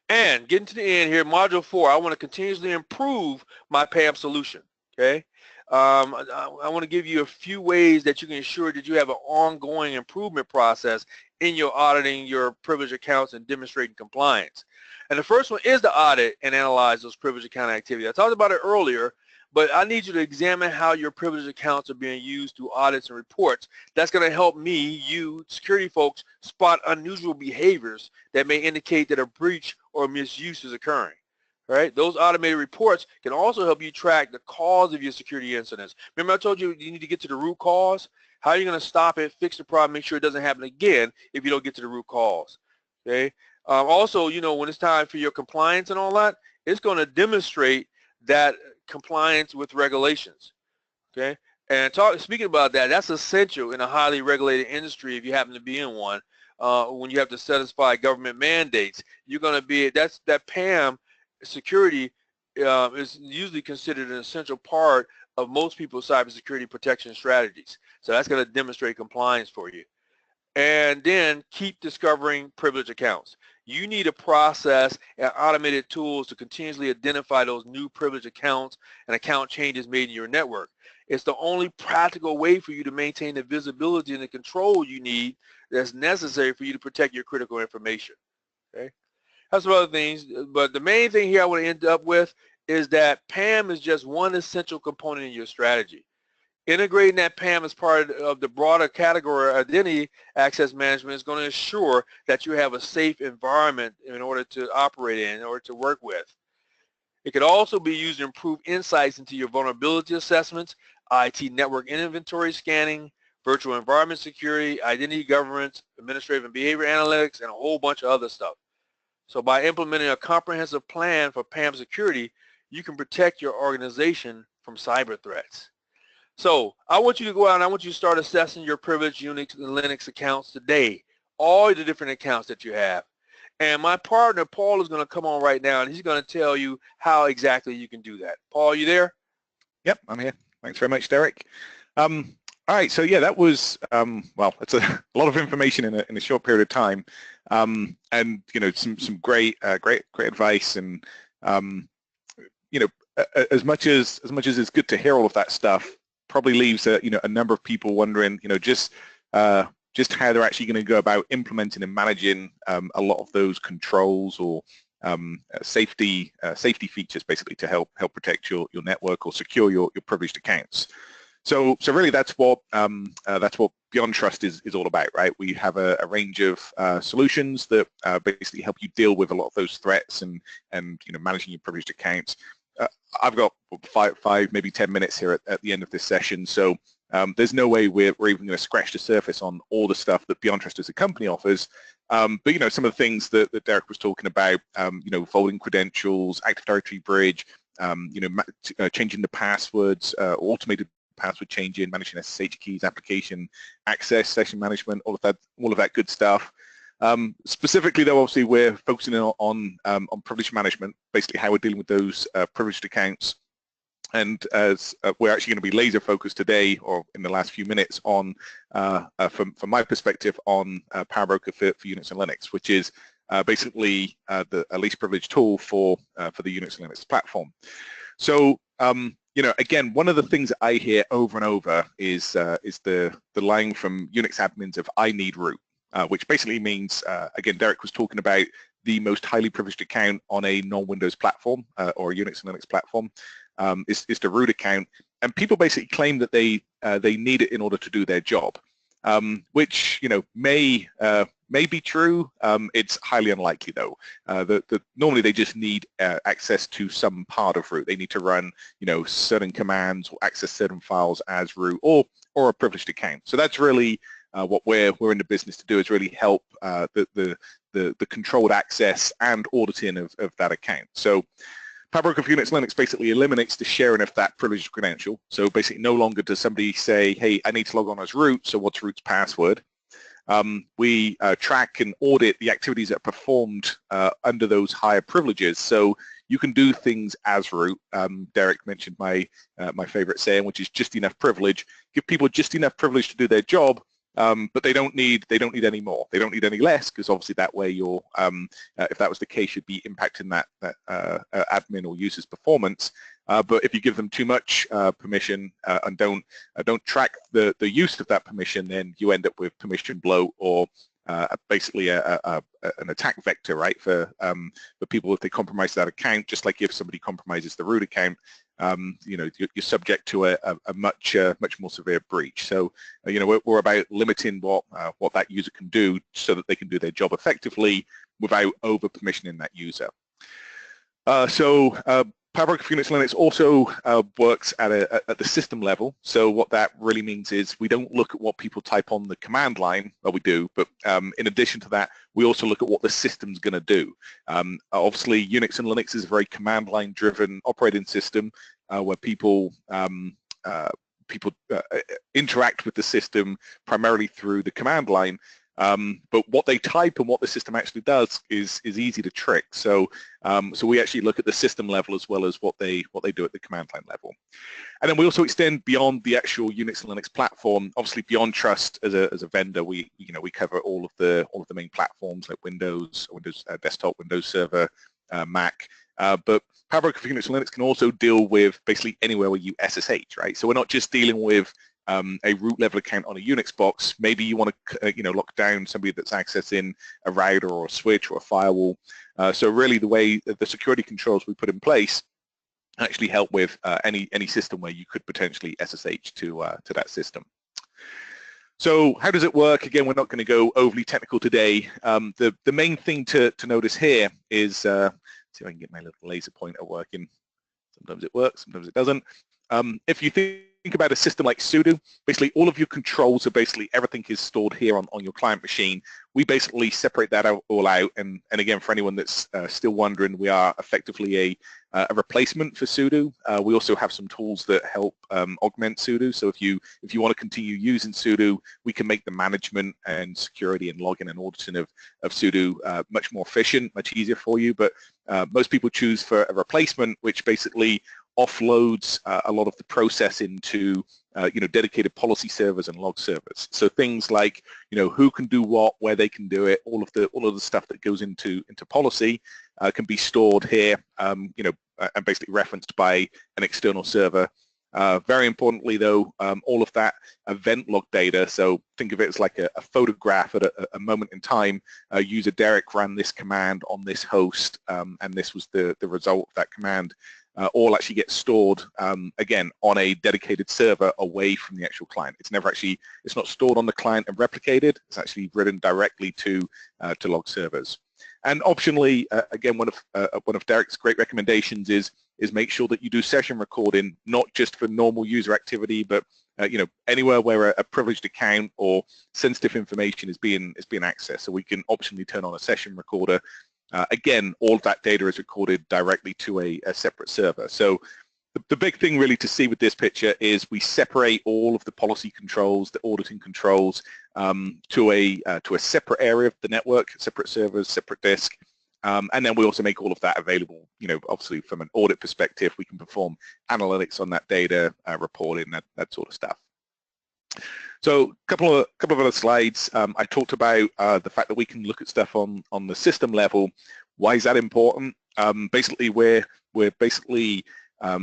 And getting to the end here, Module 4, I want to continuously improve my PAM solution, okay? I want to give you a few ways that you can ensure that you have an ongoing improvement process in your auditing your privileged accounts and demonstrating compliance. And the first one is to audit and analyze those privileged account activity. I talked about it earlier, but I need you to examine how your privileged accounts are being used through audits and reports. That's going to help me, you, security folks, spot unusual behaviors that may indicate that a breach or misuse is occurring. Right? Those automated reports can also help you track the cause of your security incidents. Remember I told you you need to get to the root cause? How are you going to stop it, fix the problem, make sure it doesn't happen again if you don't get to the root cause? Okay? Also, you know, when it's time for your compliance and all that, it's going to demonstrate that compliance with regulations, okay? And speaking about that, that's essential in a highly regulated industry if you happen to be in one. When you have to satisfy government mandates, you're going to be, that PAM security is usually considered an essential part of most people's cybersecurity protection strategies. So that's going to demonstrate compliance for you. And then keep discovering privileged accounts. You need a process and automated tools to continuously identify those new privileged accounts and account changes made in your network. It's the only practical way for you to maintain the visibility and the control you need that's necessary for you to protect your critical information. Okay? That's some other things, but the main thing here I want to end up with is that PAM is just one essential component in your strategy. Integrating that PAM as part of the broader category identity access management is going to ensure that you have a safe environment in order to operate in order to work with. It could also be used to improve insights into your vulnerability assessments, IT network inventory scanning, virtual environment security, identity governance, administrative and behavior analytics, and a whole bunch of other stuff. So by implementing a comprehensive plan for PAM security, you can protect your organization from cyber threats. So I want you to go out and I want you to start assessing your privileged Unix and Linux accounts today, all the different accounts that you have. And my partner, Paul, is going to come on right now, and he's going to tell you how exactly you can do that. Paul, you there?
Yep, I'm here. Thanks very much, Derek. All right, so yeah, that was, well, it's a lot of information in a short period of time, and, you know, some great advice, and, you know, as much as it's good to hear all of that stuff, probably leaves you know, a number of people wondering, you know, just how they're actually going to go about implementing and managing a lot of those controls or safety features, basically, to help protect your network or secure your privileged accounts. So really that's what Beyond Trust is all about, right? We have a range of solutions that basically help you deal with a lot of those threats and managing your privileged accounts. I've got five, maybe 10 minutes here at the end of this session, so there's no way we're even going to scratch the surface on all the stuff that Beyond Trust as a company offers. But some of the things that Derek was talking about, folding credentials, Active Directory bridge, changing the passwords, automated password changing, managing SSH keys, application access, session management, all of that good stuff. Specifically though, obviously we're focusing on privilege management, basically how we're dealing with those privileged accounts. And as we're actually going to be laser focused today, or in the last few minutes, on, from my perspective, on PowerBroker for Unix and Linux, which is basically the least privileged tool for the Unix and Linux platform. So again, one of the things that I hear over and over is the line from Unix admins of "I need root," which basically means, again, Derek was talking about the most highly privileged account on a non-Windows platform or a Unix and Linux platform is the root account, and people basically claim that they need it in order to do their job, which may be true. It's highly unlikely though. Normally they just need access to some part of root. They need to run certain commands or access certain files as root or a privileged account. So that's really what we're in the business to do, is really help the controlled access and auditing of that account. So PowerBroker for Unix Linux basically eliminates the sharing of that privileged credential. So basically no longer does somebody say, hey, I need to log on as root, so what's root's password? We track and audit the activities that are performed under those higher privileges. So you can do things as root. Derek mentioned my favorite saying, which is just enough privilege. Give people just enough privilege to do their job, but they don't need any more. They don't need any less, because obviously that way you're, if that was the case, you'd be impacting that admin or user's performance. But if you give them too much permission and don't track the use of that permission, then you end up with permission bloat, or basically an attack vector, right? For people, if they compromise that account, just like if somebody compromises the root account, you're subject to a much more severe breach. So we're about limiting what that user can do, so that they can do their job effectively without over permissioning that user. PowerBroker for Unix Linux also works at the system level. So what that really means is we don't look at what people type on the command line, well we do, but in addition to that, we also look at what the system's going to do. Obviously Unix and Linux is a very command line driven operating system where people interact with the system primarily through the command line. But what they type and what the system actually does is easy to trick. So we actually look at the system level as well as what they do at the command line level. And then we also extend beyond the actual Unix and Linux platform. Obviously, Beyond Trust as a vendor, we cover all of the main platforms like Windows Desktop, Windows Server, Mac. But PowerBroker for Unix and Linux can also deal with basically anywhere where you SSH, right? So we're not just dealing with a root level account on a Unix box. Maybe you want to lock down somebody that's accessing a router or a switch or a firewall. So really the way the security controls we put in place actually help with any system where you could potentially SSH to that system. So how does it work? Again, we're not going to go overly technical today. The main thing to notice here is, see if I can get my little laser pointer working. Sometimes it works, sometimes it doesn't. If you think about a system like sudo, basically all of your controls are basically everything is stored here on your client machine. We basically separate that all out, and again, for anyone that's still wondering, we are effectively a replacement for sudo. We also have some tools that help augment sudo. So if you want to continue using sudo, we can make the management and security and login and auditing of sudo much more efficient, much easier for you. But most people choose for a replacement, which basically offloads a lot of the processing to dedicated policy servers and log servers. So things like who can do what, where they can do it, all of the stuff that goes into policy can be stored here, and basically referenced by an external server. Very importantly though, all of that event log data, so think of it as like a photograph at a moment in time. User Derek ran this command on this host, and this was the result of that command. all actually get stored, again, on a dedicated server away from the actual client. It's never actually, it's not stored on the client and replicated. It's actually written directly to log servers. And optionally, again, one of Derek's great recommendations is make sure that you do session recording, not just for normal user activity, but anywhere where a privileged account or sensitive information is being accessed. So we can optionally turn on a session recorder. Again, all of that data is recorded directly to a separate server. So the big thing really to see with this picture is we separate all of the policy controls, the auditing controls, to a separate area of the network, separate servers, separate disk. And then we also make all of that available, obviously from an audit perspective, we can perform analytics on that data, reporting, that sort of stuff. So a couple of other slides. I talked about the fact that we can look at stuff on the system level. Why is that important? Basically, we're basically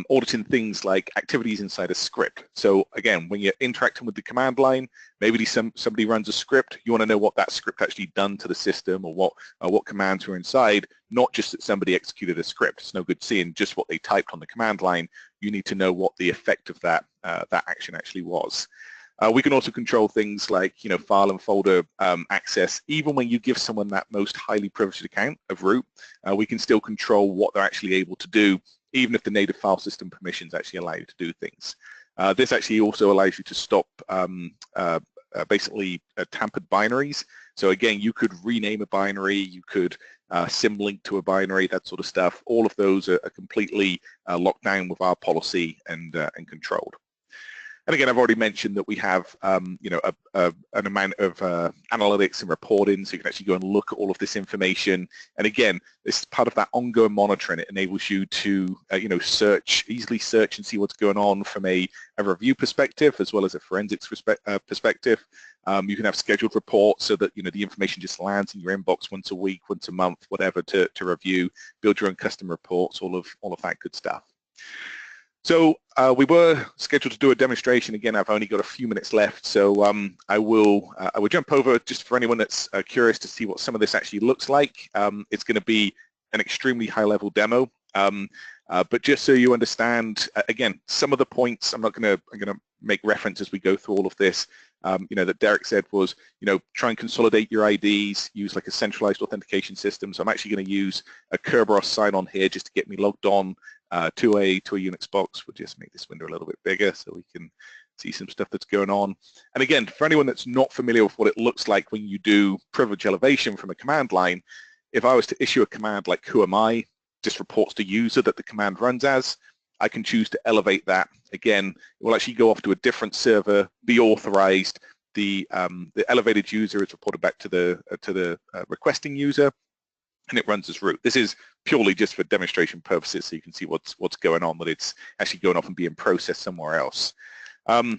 auditing things like activities inside a script. So again, when you're interacting with the command line, maybe somebody runs a script, you want to know what that script actually done to the system, or what commands were inside, not just that somebody executed a script. It's no good seeing just what they typed on the command line. You need to know what the effect of that action actually was. We can also control things like file and folder access. Even when you give someone that most highly privileged account of root, we can still control what they're actually able to do, even if the native file system permissions actually allow you to do things. This actually also allows you to stop basically tampered binaries. So again, you could rename a binary, you could symlink to a binary, that sort of stuff. All of those are completely locked down with our policy and controlled. And again, I've already mentioned that we have, an amount of analytics and reporting, so you can actually go and look at all of this information. And again, this is part of that ongoing monitoring. It enables you to, easily search and see what's going on from a review perspective, as well as a forensics perspective. You can have scheduled reports so that, the information just lands in your inbox once a week, once a month, whatever, to review, build your own custom reports, all of that good stuff. So we were scheduled to do a demonstration. Again, I've only got a few minutes left, so I will jump over just for anyone that's curious to see what some of this actually looks like. It's going to be an extremely high-level demo, but just so you understand, again, some of the points I'm going to make reference as we go through all of this. That Derek said was, try and consolidate your IDs, use like a centralized authentication system. So I'm actually going to use a Kerberos sign-on here just to get me logged on to a Unix box. We'll just make this window a little bit bigger so we can see some stuff that's going on. And again, for anyone that's not familiar with what it looks like when you do privilege elevation from a command line, if I was to issue a command like who am I, just reports to user that the command runs as, I can choose to elevate that. Again, it will actually go off to a different server, be authorized. The elevated user is reported back to the requesting user, and it runs as root. This is purely just for demonstration purposes, so you can see what's going on, but it's actually going off and being processed somewhere else.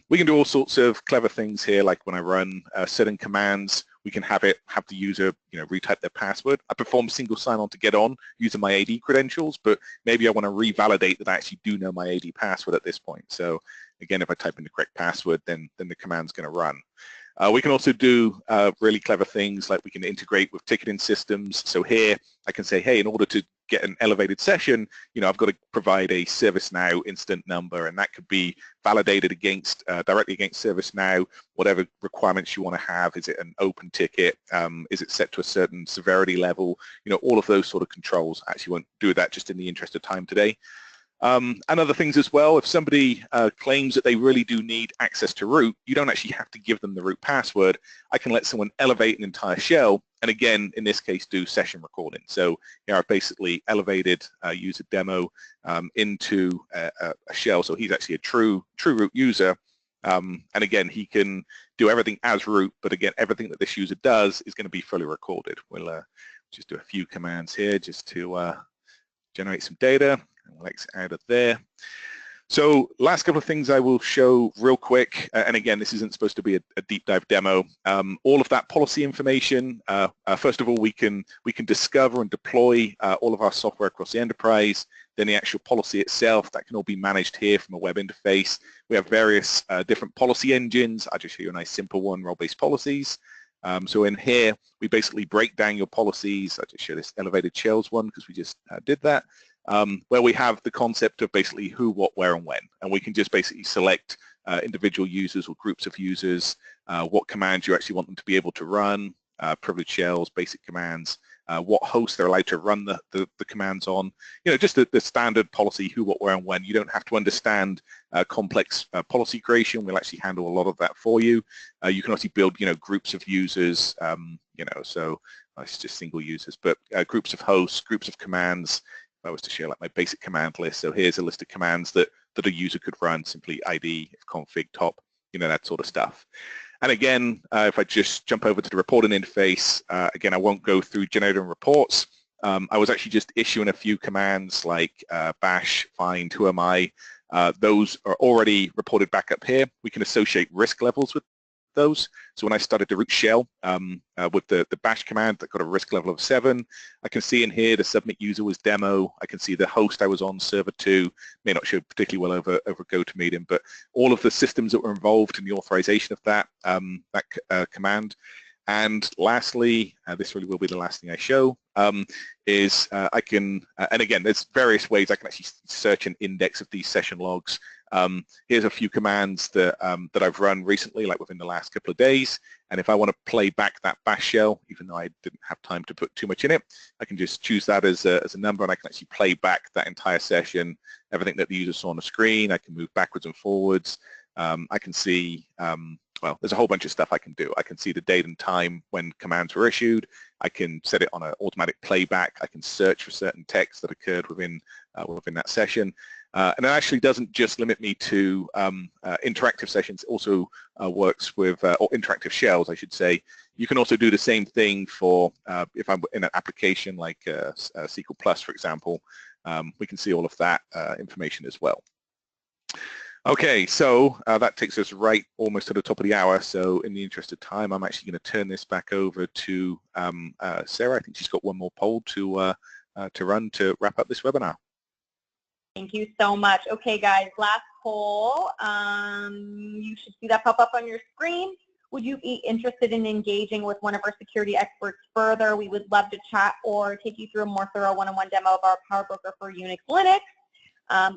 We can do all sorts of clever things here, like when I run certain commands, we can have the user retype their password. I perform single sign-on to get on using my AD credentials, but maybe I want to revalidate that I actually do know my AD password at this point. So again, if I type in the correct password, then the command's going to run. We can also do really clever things, like we can integrate with ticketing systems. So here I can say, hey, in order to get an elevated session, I've got to provide a ServiceNow incident number, and that could be validated against directly against ServiceNow, whatever requirements you want to have. Is it an open ticket? Is it set to a certain severity level? All of those sort of controls. I actually won't do that just in the interest of time today. And other things as well, if somebody claims that they really do need access to root, you don't actually have to give them the root password. I can let someone elevate an entire shell, and again, in this case, do session recording. So I've basically elevated user demo into a shell, so he's actually a true root user. And again, he can do everything as root, but again, everything that this user does is going to be fully recorded. We'll just do a few commands here just to generate some data. And we'll exit out of there. So last couple of things I will show real quick, and again, this isn't supposed to be a deep dive demo. All of that policy information, first of all, we can discover and deploy all of our software across the enterprise. Then the actual policy itself, that can all be managed here from a web interface. We have various different policy engines. I'll just show you a nice simple one, role-based policies. So in here, we basically break down your policies. I'll just show this elevated shells one because we just did that. where we have the concept of basically who, what, where, and when. And we can just basically select individual users or groups of users, what commands you actually want them to be able to run, privileged shells, basic commands, what host they're allowed to run the commands on. Just the standard policy, who, what, where, and when. You don't have to understand complex policy creation. We'll actually handle a lot of that for you. You can also build, groups of users, so it's just single users, but groups of hosts, groups of commands. If I was to share like my basic command list, so here's a list of commands that a user could run, simply ID, config, top, that sort of stuff. And again, if I just jump over to the reporting interface, again, I won't go through generating reports. I was actually just issuing a few commands like bash, find, who am I. Those are already reported back up here. We can associate risk levels with those. So when I started the root shell with the bash command that got a risk level of 7, I can see in here the submit user was demo. I can see the host I was on, server 2, may not show particularly well over GoToMeeting, but all of the systems that were involved in the authorization of that command. And lastly, this really will be the last thing I show, is I can, and again, there's various ways I can actually search an index of these session logs. Here's a few commands that I've run recently, like within the last couple of days. And if I want to play back that bash shell, even though I didn't have time to put too much in it, I can just choose that as a number, and I can actually play back that entire session, everything that the user saw on the screen. I can move backwards and forwards. I can see, well, there's a whole bunch of stuff I can do. I can see the date and time when commands were issued. I can set it on an automatic playback. I can search for certain text that occurred within that session. And it actually doesn't just limit me to interactive sessions. It also works with, or interactive shells, I should say. You can also do the same thing for, if I'm in an application like SQL Plus, for example, we can see all of that information as well. Okay, so that takes us right almost to the top of the hour. So in the interest of time, I'm actually going to turn this back over to Sarah. I think she's got one more poll to run to wrap up this webinar.
Thank you so much. Okay, guys, last poll. You should see that pop up on your screen. Would you be interested in engaging with one of our security experts further? We would love to chat or take you through a more thorough one-on-one demo of our Power Broker for Unix Linux,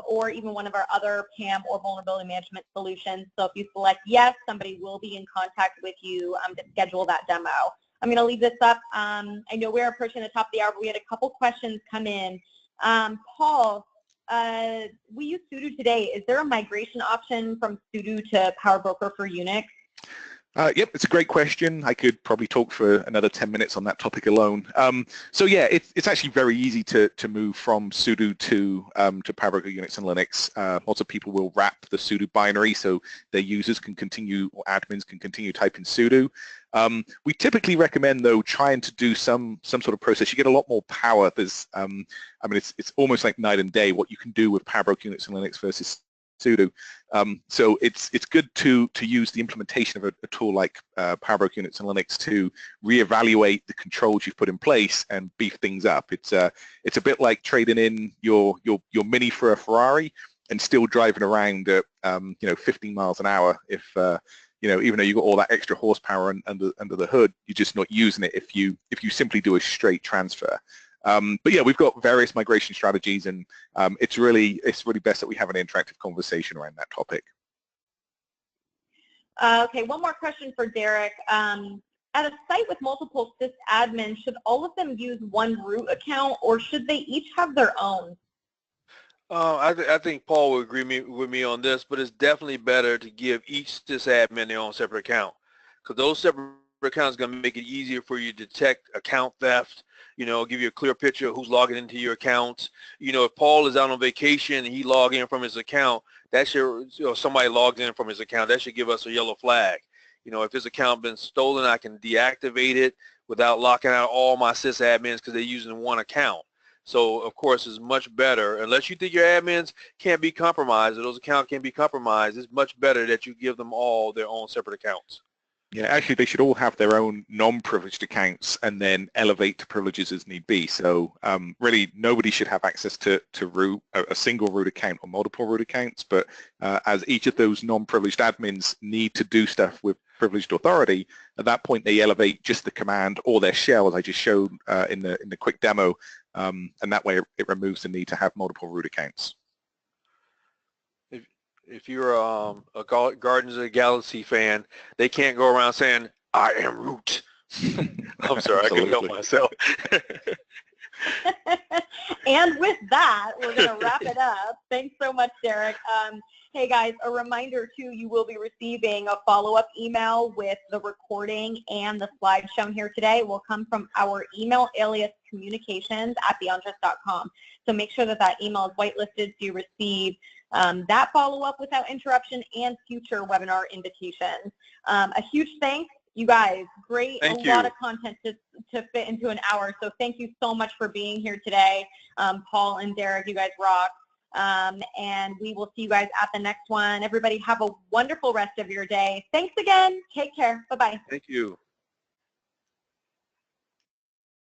or even one of our other PAM or vulnerability management solutions. So if you select yes, somebody will be in contact with you to schedule that demo. I'm going to leave this up. I know we're approaching the top of the hour, but we had a couple questions come in. Paul, we use sudo today. Is there a migration option from sudo to Power Broker for Unix?
Yep, it's a great question. I could probably talk for another 10 minutes on that topic alone. So yeah, it's actually very easy to move from sudo to Power Broker Unix and Linux. Lots of people will wrap the sudo binary so their users can continue, or admins can continue typing sudo. We typically recommend, though, trying to do some sort of process. You get a lot more power. There's, I mean, it's almost like night and day what you can do with Power Broker Unix and Linux versus sudo. So it's good to use the implementation of a tool like Power Broker Unix and Linux to reevaluate the controls you've put in place and beef things up. It's a bit like trading in your Mini for a Ferrari and still driving around at 15 miles an hour. If even though you've got all that extra horsepower under the hood, you're just not using it if you simply do a straight transfer. But yeah, we've got various migration strategies, and it's really best that we have an interactive conversation around that topic.
Okay, one more question for Derek. At a site with multiple sysadmins, should all of them use one root account, or should they each have their own?
I think Paul will agree with me on this, but it's definitely better to give each sysadmin their own separate account, because those separate accounts are going to make it easier for you to detect account theft, give you a clear picture of who's logging into your accounts. If Paul is out on vacation and he logs in from his account, that should, somebody logs in from his account, that should give us a yellow flag. If his account been stolen, I can deactivate it without locking out all my sysadmins because they're using one account. So, of course, it's much better, unless you think your admins can't be compromised or those accounts can't be compromised, it's much better that you give them all their own separate accounts.
Yeah, actually, they should all have their own non-privileged accounts and then elevate to privileges as need be. So really, nobody should have access to root, a single root account or multiple root accounts. But as each of those non-privileged admins need to do stuff with privileged authority, at that point they elevate just the command or their shell, as I just showed in the quick demo. and that way it removes the need to have multiple root accounts.
If you're a Guardians of the Galaxy fan, they can't go around saying, I am root. I'm sorry, I couldn't help myself.
And with that, we're going to wrap it up. Thanks so much, Derek. Hey guys, a reminder too, you will be receiving a follow-up email with the recording and the slides shown here today. It will come from our email alias communications@beyondtrust.com. So make sure that that email is whitelisted so you receive that follow-up without interruption and future webinar invitations. A huge thanks, you guys. Great, a lot of content to fit into an hour. So thank you so much for being here today. Paul and Derek, you guys rock. And we will see you guys at the next one. Everybody have a wonderful rest of your day. Thanks again. Take care. Bye-bye.
Thank you.